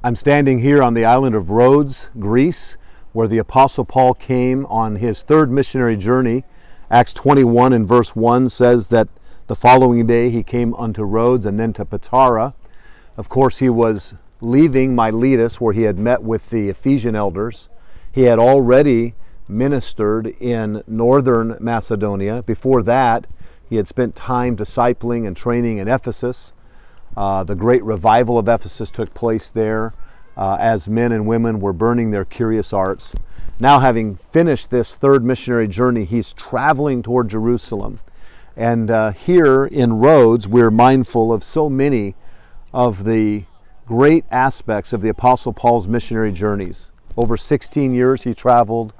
I'm standing here on the island of Rhodes, Greece, where the Apostle Paul came on his third missionary journey. Acts 21 and verse 1 says that the following day he came unto Rhodes and then to Patara. Of course, he was leaving Miletus, where he had met with the Ephesian elders. He had already ministered in northern Macedonia. Before that, he had spent time discipling and training in Ephesus. The great revival of Ephesus took place there as men and women were burning their curious arts. Now, having finished this third missionary journey, he's traveling toward Jerusalem. And here in Rhodes, we're mindful of so many of the great aspects of the Apostle Paul's missionary journeys. Over 16 years he traveled.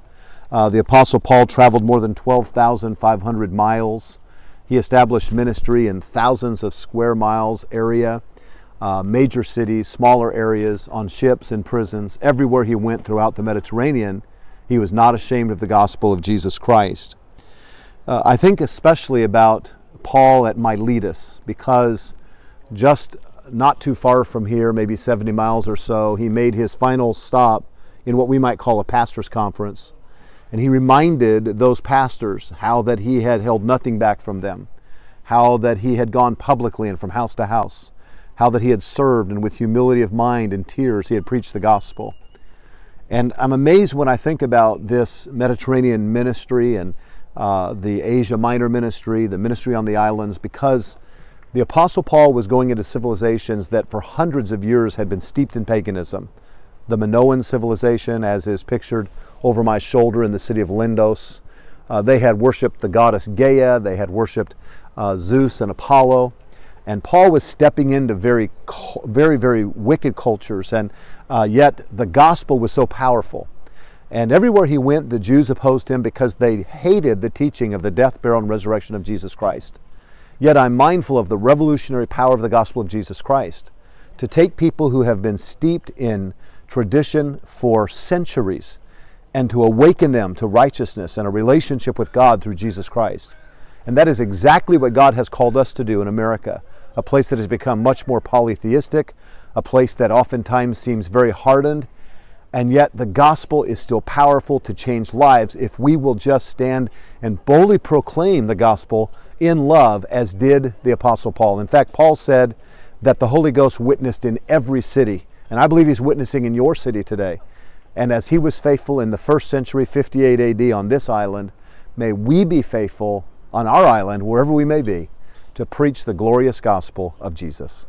The Apostle Paul traveled more than 12,500 miles. He established ministry in thousands of square miles area, major cities, smaller areas, on ships and prisons. Everywhere he went throughout the Mediterranean, he was not ashamed of the gospel of Jesus Christ. I think especially about Paul at Miletus, because just not too far from here, maybe 70 miles or so, he made his final stop in what we might call a pastor's conference. And he reminded those pastors how that he had held nothing back from them, how that he had gone publicly and from house to house, how that he had served and with humility of mind and tears he had preached the gospel. And I'm amazed when I think about this Mediterranean ministry and the Asia Minor ministry, the ministry on the islands, because the Apostle Paul was going into civilizations that for hundreds of years had been steeped in paganism. The Minoan civilization, as is pictured over my shoulder in the city of Lindos. They had worshipped the goddess Gaia, they had worshipped Zeus and Apollo, and Paul was stepping into very, very wicked cultures, and yet the gospel was so powerful. And everywhere he went, the Jews opposed him because they hated the teaching of the death, burial, and resurrection of Jesus Christ. Yet I'm mindful of the revolutionary power of the gospel of Jesus Christ to take people who have been steeped in tradition for centuries and to awaken them to righteousness and a relationship with God through Jesus Christ. And that is exactly what God has called us to do in America, a place that has become much more polytheistic, a place that oftentimes seems very hardened, and yet the gospel is still powerful to change lives if we will just stand and boldly proclaim the gospel in love, as did the Apostle Paul. In fact, Paul said that the Holy Ghost witnessed in every city, and I believe he's witnessing in your city today. And as he was faithful in the first century, 58 AD on this island, may we be faithful on our island, wherever we may be, to preach the glorious gospel of Jesus.